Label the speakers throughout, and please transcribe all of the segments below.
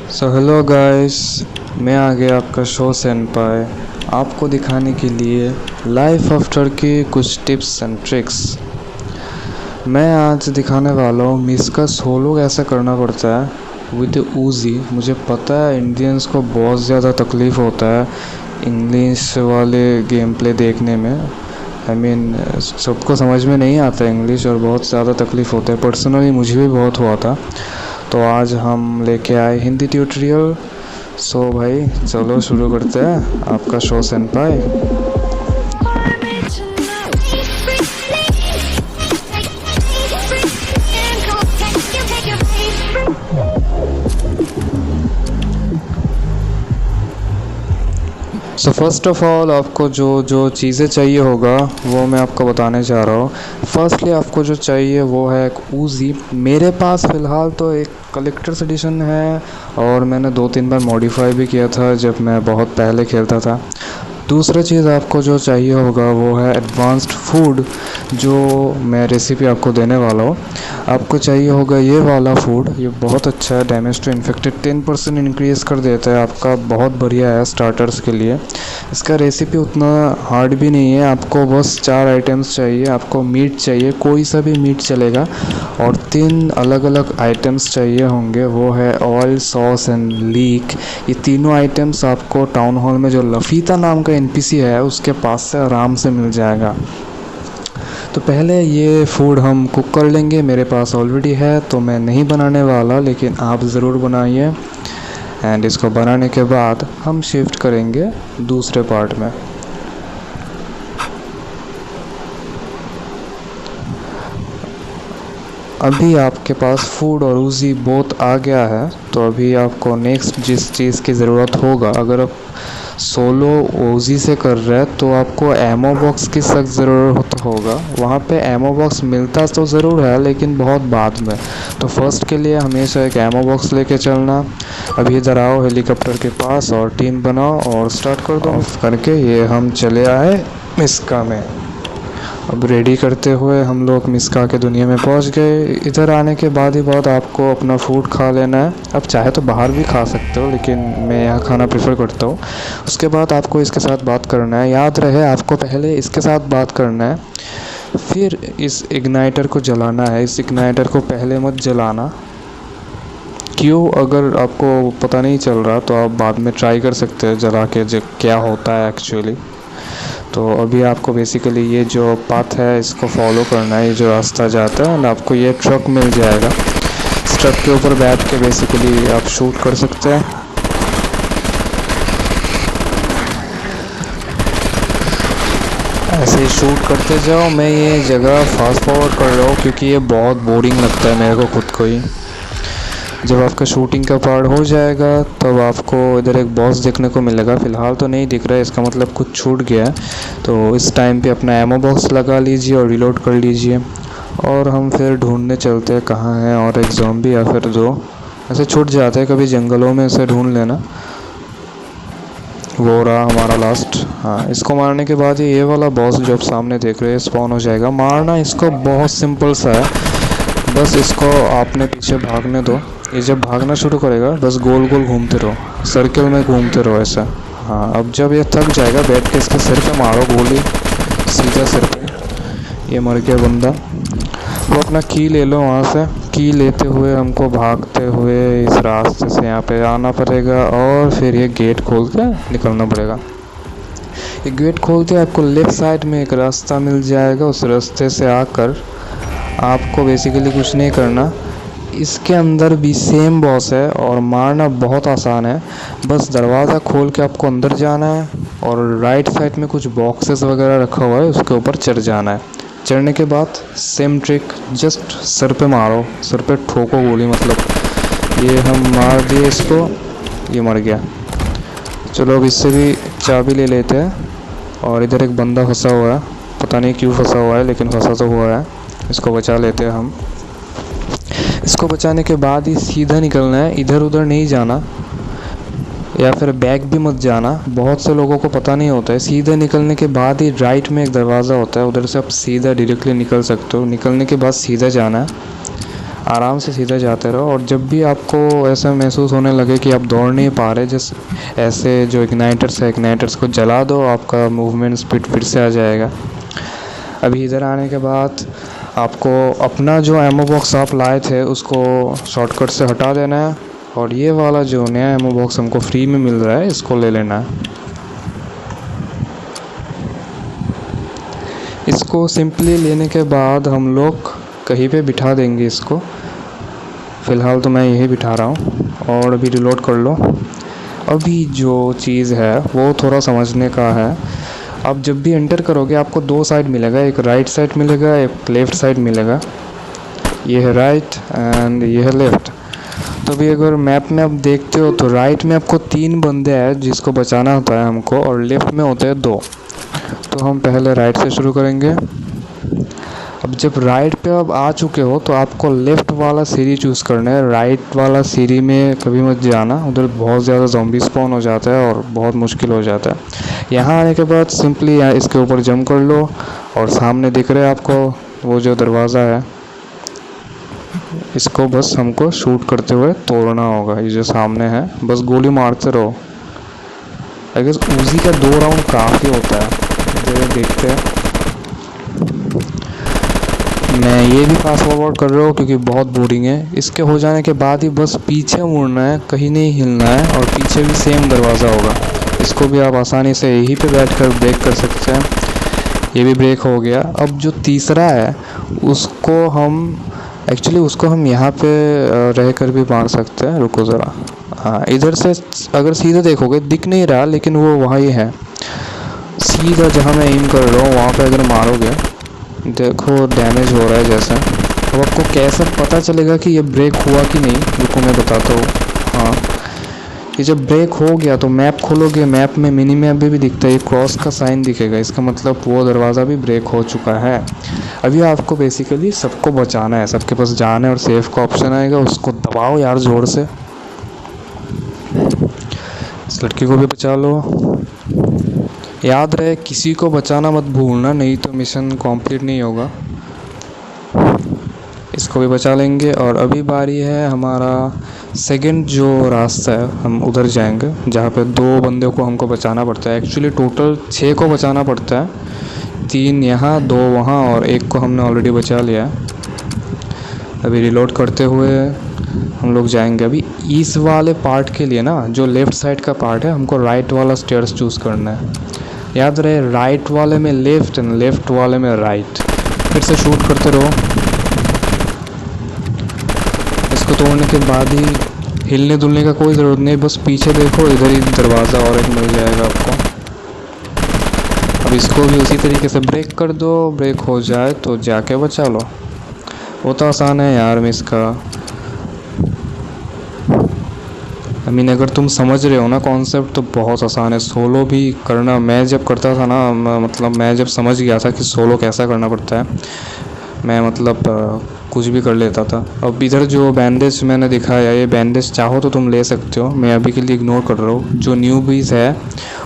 Speaker 1: So hello guys, मैं आ गया आपका शो सेनपाई आपको दिखाने के लिए लाइफ आफ्टर की कुछ टिप्स एंड ट्रिक्स। मैं आज दिखाने वाला हूँ मिसका सोलो कैसे करना पड़ता है विद ऊजी। मुझे पता है इंडियंस को बहुत ज़्यादा तकलीफ़ होता है इंग्लिश वाले गेम प्ले देखने में। सबको समझ में नहीं आता इंग्लिश और बहुत ज़्यादा तकलीफ़ होता है। पर्सनली मुझे भी बहुत हुआ था। तो आज हम लेके आए हिंदी ट्यूटोरियल। सो भाई चलो शुरू करते हैं आपका show सेनपाई। So first of all आपको जो जो चीज़ें चाहिए होगा वो मैं आपको बताने जा रहा हूँ। फर्स्टली आपको जो चाहिए वो है एक ऊजी। मेरे पास फ़िलहाल तो एक कलेक्टर्स एडिशन है और मैंने 2-3 बार मॉडिफाई भी किया था जब मैं बहुत पहले खेलता था। दूसरा चीज़ आपको जो चाहिए होगा वो है एडवांस्ड फूड, जो मैं रेसिपी आपको देने वाला हूँ। आपको चाहिए होगा ये वाला फूड। ये बहुत अच्छा है, डैमेज टू इन्फेक्टेड 10% इंक्रीज़ कर देता है आपका। बहुत बढ़िया है स्टार्टर्स के लिए। इसका रेसिपी उतना हार्ड भी नहीं है। आपको बस 4 आइटम्स चाहिए। आपको मीट चाहिए, कोई सा भी मीट चलेगा, और 3 अलग अलग आइटम्स चाहिए होंगे। वो है ऑयल, सॉस एंड लीक। ये तीनों आइटम्स आपको टाउन हॉल में जो लफीता नाम का एनपीसी है उसके पास से आराम से मिल जाएगा। तो पहले ये फूड हम कुक कर लेंगे। मेरे पास ऑलरेडी है तो मैं नहीं बनाने वाला, लेकिन आप ज़रूर बनाइए। एंड इसको बनाने के बाद हम शिफ्ट करेंगे दूसरे पार्ट में। अभी आपके पास फूड और ऊजी बोथ आ गया है। तो अभी आपको नेक्स्ट जिस चीज़ की ज़रूरत होगा, अगर आप सोलो ऊजी से कर रहे हैं तो आपको एमो बॉक्स की सख्त ज़रूरत होगा। वहाँ पे एमो बॉक्स मिलता तो ज़रूर है लेकिन बहुत बाद में। तो फर्स्ट के लिए हमेशा एक एमो बॉक्स लेके चलना। अभी इधर आओ हेलीकॉप्टर के पास और टीम बनाओ और स्टार्ट कर दो। ऑफ करके ये हम चले आए मिस्का में। अब रेडी करते हुए हम लोग मिस्का के दुनिया में पहुंच गए। इधर आने के बाद ही बाद आपको अपना फूड खा लेना है। अब चाहे तो बाहर भी खा सकते हो, लेकिन मैं यहाँ खाना प्रेफर करता हूँ। उसके बाद आपको इसके साथ बात करना है। याद रहे आपको पहले इसके साथ बात करना है, फिर इस इग्नाइटर को जलाना है। इस इग्नाइटर को पहले मत जलाना। क्यों? अगर आपको पता नहीं चल रहा तो आप बाद में ट्राई कर सकते हैं जला के जो क्या होता है एक्चुअली। तो अभी आपको बेसिकली ये जो पाथ है इसको फॉलो करना है। ये जो रास्ता जाता है ना, आपको ये ट्रक मिल जाएगा। इस ट्रक के ऊपर बैठ के बेसिकली आप शूट कर सकते हैं। ऐसे ही शूट करते जाओ। मैं ये जगह फास्ट फॉरवर्ड कर रहा हूँ क्योंकि ये बहुत बोरिंग लगता है मेरे को खुद को ही। जब आपका शूटिंग का पार्ट हो जाएगा तब आपको इधर एक बॉस देखने को मिलेगा। फ़िलहाल तो नहीं दिख रहा है, इसका मतलब कुछ छूट गया है। तो इस टाइम पे अपना एमो बॉक्स लगा लीजिए और रिलोड कर लीजिए, और हम फिर ढूंढने चलते हैं कहाँ है और एक ज़ॉम्बी या फिर 2 ऐसे छूट जाते हैं कभी जंगलों में। से ढूंढ लेना। वो रहा हमारा लास्ट। हाँ, इसको मारने के बाद ये वाला बॉस जो आप सामने देख रहे हैं स्पॉन हो जाएगा। मारना इसको बहुत सिंपल सा है, बस इसको आपने पीछे भागने दो। ये जब भागना शुरू करेगा बस गोल गोल घूमते रहो, सर्कल में घूमते रहो ऐसा। हाँ, अब जब ये थक जाएगा बैठ के इसके सिर पे मारो गोली, सीधा सिर पे। ये मर गया बंदा। वो अपना की ले लो वहाँ से। की लेते हुए हमको भागते हुए इस रास्ते से यहाँ पे आना पड़ेगा और फिर ये गेट खोल के निकलना पड़ेगा। ये गेट खोलते आपको लेफ़्ट साइड में एक रास्ता मिल जाएगा। उस रास्ते से आकर आपको बेसिकली कुछ नहीं करना। इसके अंदर भी सेम बॉस है और मारना बहुत आसान है। बस दरवाज़ा खोल के आपको अंदर जाना है और राइट साइड में कुछ बॉक्सेस वगैरह रखा हुआ है, उसके ऊपर चढ़ जाना है। चढ़ने के बाद सेम ट्रिक, जस्ट सर पे मारो, सर पे ठोको गोली। मतलब ये हम मार दिए इसको, ये मर गया। चलो अब इससे भी चाबी ले लेते हैं। और इधर एक बंदा फंसा हुआ है, पता नहीं क्यों फंसा हुआ है लेकिन फंसा तो हुआ है। इसको बचा लेते हैं हम। इसको बचाने के बाद ही सीधा निकलना है, इधर उधर नहीं जाना या फिर बैक भी मत जाना। बहुत से लोगों को पता नहीं होता है। सीधे निकलने के बाद ही राइट में एक दरवाज़ा होता है, उधर से आप सीधा डायरेक्टली निकल सकते हो। निकलने के बाद सीधा जाना है। आराम से सीधे जाते रहो। और जब भी आपको ऐसा महसूस होने लगे कि आप दौड़ नहीं पा रहे, जस्ट ऐसे जो इग्नाइटर्स है, इग्नाइटर्स को जला दो, आपका मूवमेंट स्पीड फिर से आ जाएगा। अभी इधर आने के बाद आपको अपना जो एमो बॉक्स आप लाए थे उसको शॉर्टकट से हटा देना है, और ये वाला जो नया एमो बॉक्स हमको फ्री में मिल रहा है इसको ले लेना है। इसको सिंपली लेने के बाद हम लोग कहीं पे बिठा देंगे इसको। फ़िलहाल तो मैं यही बिठा रहा हूँ। और अभी रिलोड कर लो। अभी जो चीज़ है वो थोड़ा समझने का है। आप जब भी एंटर करोगे आपको दो साइड मिलेगा, एक राइट साइड मिलेगा, एक लेफ़्ट साइड मिलेगा। ये है राइट एंड ये है लेफ़्ट। तो अभी अगर मैप में आप देखते हो तो राइट में आपको 3 बंदे हैं जिसको बचाना होता है हमको, और लेफ़्ट में होते हैं 2। तो हम पहले राइट से शुरू करेंगे। अब जब राइट पे आप आ चुके हो तो आपको लेफ़्ट वाला सीढ़ी चूज़ करना है। राइट वाला सीढ़ी में कभी मत जाना, उधर बहुत ज़्यादा ज़ॉम्बी स्पॉन हो जाता है और बहुत मुश्किल हो जाता है। यहाँ आने के बाद सिंपली यहाँ इसके ऊपर जंप कर लो, और सामने दिख रहा है आपको वो जो दरवाज़ा है, इसको बस हमको शूट करते हुए तोड़ना होगा। ये जो सामने है बस गोली मारते रहो। अगर उसी का 2 राउंड काफ़ी होता है। देखते हैं, मैं ये भी फास्ट फॉरवर्ड कर रहा हूँ क्योंकि बहुत बोरिंग है। इसके हो जाने के बाद ही बस पीछे मुड़ना है, कहीं नहीं हिलना है, और पीछे भी सेम दरवाज़ा होगा। इसको भी आप आसानी से यहीं पे बैठकर ब्रेक कर सकते हैं। ये भी ब्रेक हो गया। अब जो तीसरा है उसको हम यहाँ पे रह कर भी मार सकते हैं। रुको ज़रा, हाँ इधर से अगर सीधा देखोगे दिख नहीं रहा, लेकिन वो वहाँ ही है। सीधा जहाँ मैं एम कर रहा हूँ वहाँ पे अगर मारोगे, देखो डैमेज हो रहा है जैसे। अब आपको कैसे पता चलेगा कि ये ब्रेक हुआ कि नहीं? रुको मैं बताता हूँ। हाँ, ये जब ब्रेक हो गया तो मैप खोलोगे, मैप में मिनी मैप भी दिखता है, ये क्रॉस का साइन दिखेगा, इसका मतलब वो दरवाज़ा भी ब्रेक हो चुका है। अभी आपको बेसिकली सबको बचाना है, सबके पास जाना है, और सेफ का ऑप्शन आएगा, उसको दबाओ यार ज़ोर से। इस लड़की को भी बचा लो। याद रहे किसी को बचाना मत भूलना, नहीं तो मिशन कंप्लीट नहीं होगा। इसको भी बचा लेंगे। और अभी बारी है हमारा सेकंड जो रास्ता है, हम उधर जाएंगे जहाँ पे 2 बंदों को हमको बचाना पड़ता है। एक्चुअली टोटल 6 को बचाना पड़ता है, 3 यहाँ 2 वहाँ, और 1 को हमने ऑलरेडी बचा लिया है। अभी रिलोड करते हुए हम लोग जाएंगे। अभी इस वाले पार्ट के लिए ना, जो लेफ़्ट साइड का पार्ट है, हमको राइट वाला स्टेयर्स चूज़ करना है। याद रहे राइट वाले में लेफ़्ट एंड लेफ़्ट वाले में राइट। फिर से शूट करते रहो। इसको तोड़ने के बाद ही हिलने डुलने का कोई ज़रूरत नहीं, बस पीछे देखो, इधर ही दरवाज़ा और एक मिल जाएगा आपको। अब इसको भी उसी तरीके से ब्रेक कर दो, ब्रेक हो जाए तो जाके बचा लो। वो तो आसान है यार मिस का। आई मीन अगर तुम समझ रहे हो ना कॉन्सेप्ट, तो बहुत आसान है। सोलो भी करना, मैं जब करता था ना, मतलब मैं जब समझ गया था कि सोलो कैसा करना पड़ता है, मैं मतलब कुछ भी कर लेता था। अब इधर जो बैंडेज मैंने दिखाया, ये बैंडेज चाहो तो तुम ले सकते हो, मैं अभी के लिए इग्नोर कर रहा हूँ। जो न्यूबीज़ है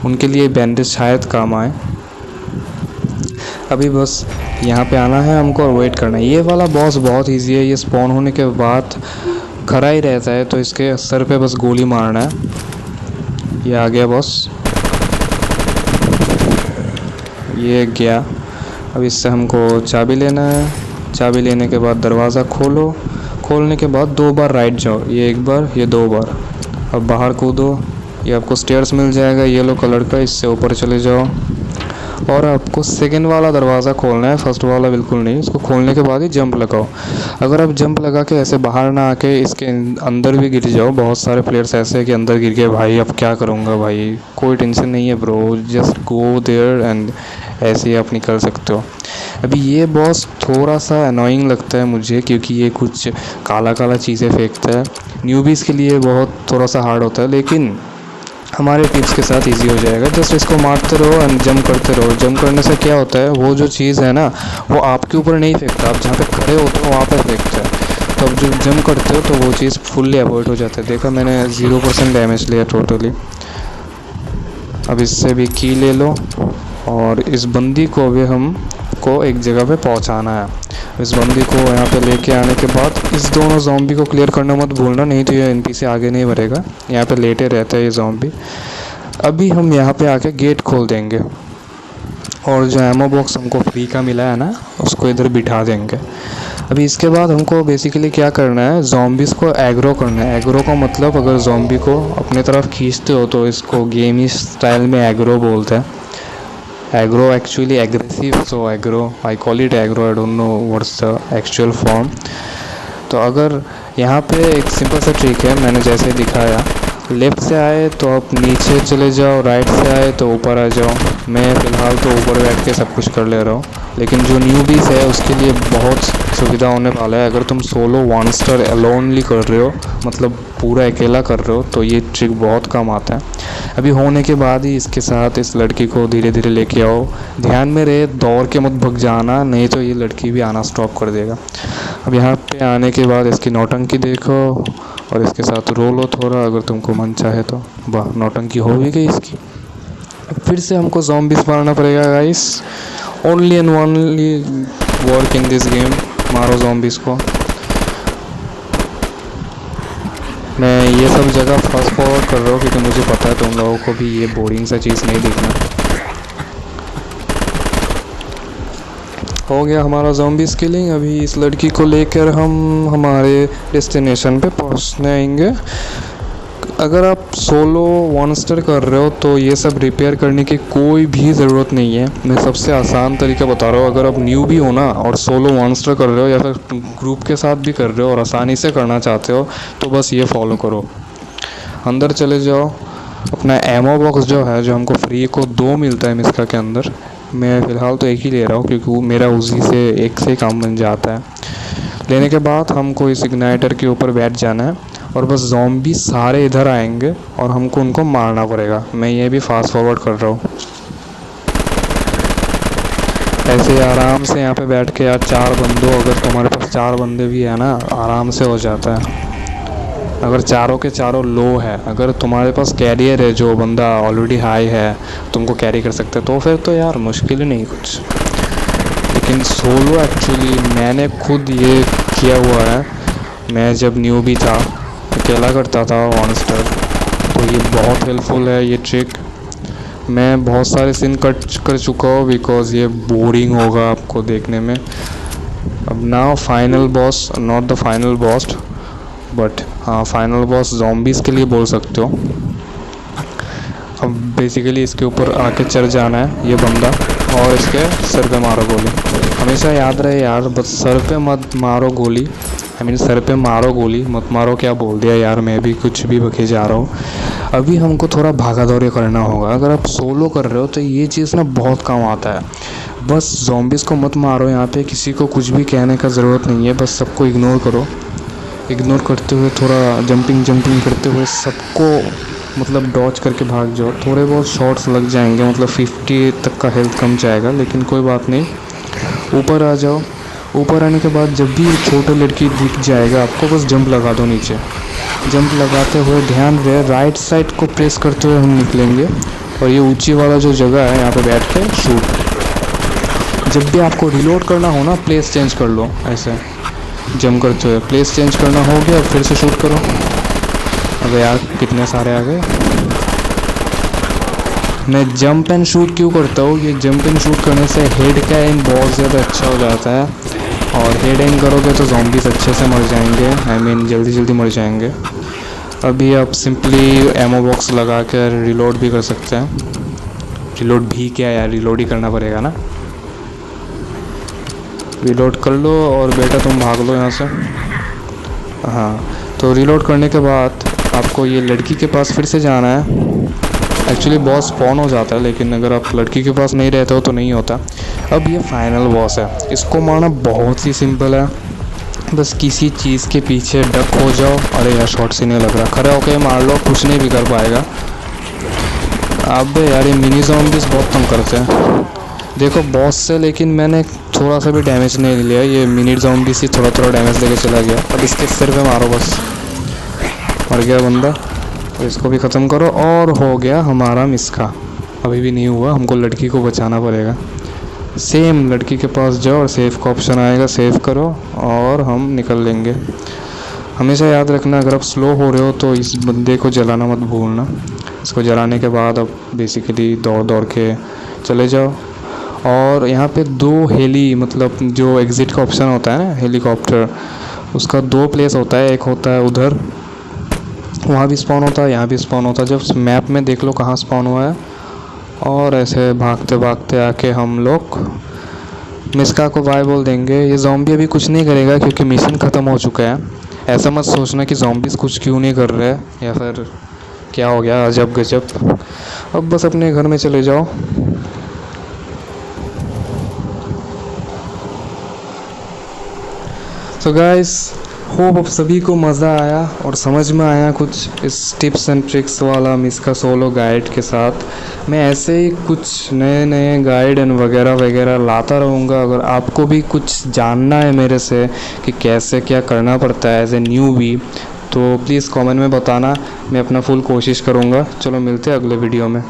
Speaker 1: उनके लिए बैंडेज शायद काम आए। अभी बस यहाँ पे आना है हमको और वेट करना है। ये वाला बॉस बहुत ईजी है, ये स्पॉन होने के बाद खड़ा ही रहता है, तो इसके सर पे बस गोली मारना है। ये आ गया बॉस, ये गया। अब इससे हमको चाबी लेना है। चाबी लेने के बाद दरवाज़ा खोलो, खोलने के बाद 2 बार राइट जाओ, ये 1 बार, ये 2 बार। अब बाहर कूदो, ये आपको स्टेयर्स मिल जाएगा येलो कलर का, इससे ऊपर चले जाओ। और आपको सेकंड वाला दरवाज़ा खोलना है, फर्स्ट वाला बिल्कुल नहीं। इसको खोलने के बाद ही जंप लगाओ। अगर आप जंप लगा के ऐसे बाहर ना आके इसके अंदर भी गिर जाओ, बहुत सारे प्लेयर्स ऐसे हैं कि अंदर गिर गए, भाई अब क्या करूँगा भाई, कोई टेंशन नहीं है bro, just go there and ऐसे ही आप निकल सकते हो। अभी ये बॉस थोड़ा सा अनोइंग लगता है मुझे, क्योंकि ये कुछ काला काला चीज़ें फेंकता है। न्यूबीज़ के लिए बहुत थोड़ा सा हार्ड होता है, लेकिन हमारे टिप्स के साथ इजी हो जाएगा। जस्ट इसको मारते रहो एंड जंप करते रहो। जंप करने से क्या होता है, वो जो चीज़ है ना, वो आपके ऊपर नहीं फेंकता, आप जहाँ पे खड़े होते हो वहाँ पर फेंकता है। तो अब जब जंप करते हो तो वो चीज़ फुल्ली अवॉइड हो जाता है। देखा मैंने 0% डैमेज लिया टोटली। अब इससे भी की ले लो, और इस बंदी को भी हम को एक जगह पे पहुंचाना है। इस बंदी को यहाँ पे लेके आने के बाद इस दोनों ज़ॉम्बी को क्लियर करना मत भूलना, नहीं तो ये एनपीसी आगे नहीं बढ़ेगा। यहाँ पे लेटे रहते हैं ये ज़ॉम्बी। अभी हम यहाँ पे आके गेट खोल देंगे और जो एमो बॉक्स हमको फ्री का मिला है ना, उसको इधर बिठा देंगे। अभी इसके बाद हमको बेसिकली क्या करना है, ज़ॉम्बीज़ को एग्रो करना है। एग्रो का मतलब अगर ज़ॉम्बी को अपने तरफ खींचते हो तो इसको गेमी स्टाइल में एग्रो बोलते हैं। Agro actually aggressive, so agro I call it agro, I don't know what's the actual form. तो अगर यहाँ पे एक सिंपल सा ट्रिक है, मैंने जैसे दिखाया, लेफ़्ट से आए तो आप नीचे चले जाओ, राइट से आए तो ऊपर आ जाओ। मैं फ़िलहाल तो ऊपर बैठ के सब कुछ कर ले रहा हूँ, लेकिन जो न्यूबीज़ है उसके लिए बहुत सुविधा होने वाला है। अगर तुम सोलो 1 स्टार अलोनली कर रहे हो, मतलब पूरा अकेला कर रहे हो, तो ये ट्रिक बहुत काम आता है। अभी होने के बाद ही इसके साथ इस लड़की को धीरे धीरे लेके आओ। ध्यान में रहे, दौड़ के मत भग जाना, नहीं तो ये लड़की भी आना स्टॉप कर देगा। अब यहाँ पे आने के बाद इसकी नौटंकी देखो और इसके साथ रो लो थोड़ा, अगर तुमको मन चाहे तो। वाह, नौटंकी हो भी गई इसकी। फिर से हमको ज़ॉम्बीज़ मारना पड़ेगा guys. Only and only work in this game, मारो ज़ॉम्बीज़ को। मैं ये सब जगह फास्ट फॉरवर्ड कर रहा हूँ क्योंकि मुझे पता है तुम लोगों को भी ये बोरिंग सा चीज़ नहीं दिखना। हो गया हमारा ज़ॉम्बीज़ किलिंग। अभी इस लड़की को लेकर हम हमारे डेस्टिनेशन पे पहुंचने आएंगे। अगर आप सोलो 1 स्टार कर रहे हो तो ये सब रिपेयर करने की कोई भी ज़रूरत नहीं है। मैं सबसे आसान तरीका बता रहा हूँ। अगर आप न्यू भी हो ना और सोलो 1 स्टार कर रहे हो या फिर ग्रुप के साथ भी कर रहे हो और आसानी से करना चाहते हो, तो बस ये फॉलो करो। अंदर चले जाओ, अपना एमो बॉक्स जो है, जो हमको फ्री को 2 मिलता है मिस्का के अंदर, मैं फ़िलहाल तो एक ही ले रहा हूँ क्योंकि मेरा उसी से एक से काम बन जाता है। लेने के बाद हमको इस इग्नाइटर के ऊपर बैठ जाना है और बस ज़ॉम्बी सारे इधर आएंगे और हमको उनको मारना पड़ेगा। मैं ये भी फास्ट फॉरवर्ड कर रहा हूँ। ऐसे आराम से यहाँ पे बैठ के यार 4 बंदों, अगर तुम्हारे पास 4 बंदे भी है ना, आराम से हो जाता है। अगर चारों के चारों लो है, अगर तुम्हारे पास कैरियर है, जो बंदा ऑलरेडी हाई है, तुमको कैरी कर सकते, तो फिर तो यार मुश्किल ही नहीं कुछ। लेकिन सोलो एक्चुअली मैंने खुद ये किया हुआ है। मैं जब न्यू भी था, अकेला करता था 1 स्टार, तो ये बहुत हेल्पफुल है ये ट्रिक। मैं बहुत सारे सीन कट कर चुका हूँ बिकॉज ये बोरिंग होगा आपको देखने में। अब now final boss, not the final boss but हाँ फाइनल बॉस ज़ॉम्बीज़ के लिए बोल सकते हो। अब बेसिकली इसके ऊपर आके चढ़ जाना है ये बंदा और इसके सर पे मारो गोली। हमेशा याद रहे यार, बस सर पे मत मारो गोली। आई मीन सर पे मारो गोली, मत मारो क्या बोल दिया यार, मैं भी कुछ भी बके जा रहा हूँ। अभी हमको थोड़ा भागा दौड़ी करना होगा। अगर आप सोलो कर रहे हो तो ये चीज़ ना बहुत काम आता है। बस ज़ॉम्बीज़ को मत मारो, यहाँ पे किसी को कुछ भी कहने का ज़रूरत नहीं है, बस सबको इग्नोर करो। इग्नोर करते हुए थोड़ा जंपिंग करते हुए सबको मतलब डॉच करके भाग जाओ। थोड़े बहुत शॉट्स लग जाएंगे, मतलब 50 तक का हेल्थ कम जाएगा, लेकिन कोई बात नहीं। ऊपर आ जाओ। ऊपर आने के बाद जब भी छोटी लड़की दिख जाएगा आपको, बस जंप लगा दो नीचे। जंप लगाते हुए ध्यान रहे राइट साइड को प्रेस करते हुए हम निकलेंगे और ये ऊंची वाला जो जगह है यहाँ पे बैठ के शूट। जब भी आपको रिलोड करना हो ना, प्लेस चेंज कर लो। ऐसे जंप करते हुए प्लेस चेंज करना हो गया, फिर से शूट करो। अबे यार कितने सारे आ गए। मैं जंप एंड शूट क्यों करता हूँ, ये जंप एंड शूट करने से हेड का एम बहुत ज़्यादा अच्छा हो जाता है, और हेड एम करोगे तो ज़ॉम्बीज़ अच्छे से मर जाएंगे। आई मीन जल्दी मर जाएंगे। अभी आप सिंपली एमो बॉक्स लगा कर रिलोड भी कर सकते हैं। रिलोड भी क्या यार, रिलोड ही करना पड़ेगा ना। रिलोड कर लो और बेटा तुम भाग लो यहाँ से। हाँ, तो रिलोड करने के बाद आपको ये लड़की के पास फिर से जाना है। एक्चुअली बॉस स्पॉन हो जाता है, लेकिन अगर आप लड़की के पास नहीं रहते हो तो नहीं होता। अब ये फाइनल बॉस है, इसको मारना बहुत ही सिंपल है। बस किसी चीज़ के पीछे डक हो जाओ। अरे यार शॉट से नहीं लग रहा, खड़े होके मार लो, कुछ नहीं भी कर पाएगा। अब यार ये मिनी ज़ॉम्बीज़ बहुत तंग करते हैं देखो बॉस से, लेकिन मैंने थोड़ा सा भी डैमेज नहीं लिया। ये मिनी ज़ॉम्बी से थोड़ा डैमेज लेके चला गया। अब इसके सिर पे मारो, बस मर गया बंदा। तो इसको भी ख़त्म करो और हो गया हमारा मिस्का। अभी भी नहीं हुआ, हमको लड़की को बचाना पड़ेगा। सेम लड़की के पास जाओ और सेव का ऑप्शन आएगा, सेव करो और हम निकल लेंगे। हमेशा याद रखना, अगर आप स्लो हो रहे हो तो इस बंदे को जलाना मत भूलना। इसको जलाने के बाद अब बेसिकली दौड़ दौड़ के चले जाओ। और यहाँ पे 2 हेली, मतलब जो एग्ज़िट का ऑप्शन होता है ना हेलीकॉप्टर, उसका 2 प्लेस होता है। एक होता है उधर, वहाँ भी स्पॉन होता है, यहाँ भी स्पॉन होता है। जब मैप में देख लो कहाँ स्पॉन हुआ है, और ऐसे भागते भागते आके हम लोग मिस्का को बाय बोल देंगे। ये ज़ॉम्बी अभी कुछ नहीं करेगा क्योंकि मिशन ख़त्म हो चुका है। ऐसा मत सोचना कि ज़ॉम्बीज़ कुछ क्यों नहीं कर रहे या फिर क्या हो गया अजब गजब। अब बस अपने घर में चले जाओ। तो गाइस, होप अब सभी को मज़ा आया और समझ में आया कुछ इस टिप्स एंड ट्रिक्स वाला मिस्का सोलो गाइड के साथ। मैं ऐसे ही कुछ नए नए गाइड एंड वगैरह वगैरह लाता रहूँगा। अगर आपको भी कुछ जानना है मेरे से कि कैसे क्या करना पड़ता है एज ए न्यूबी, तो प्लीज़ कमेंट में बताना, मैं अपना फुल कोशिश करूँगा। चलो मिलते हैं अगले वीडियो में।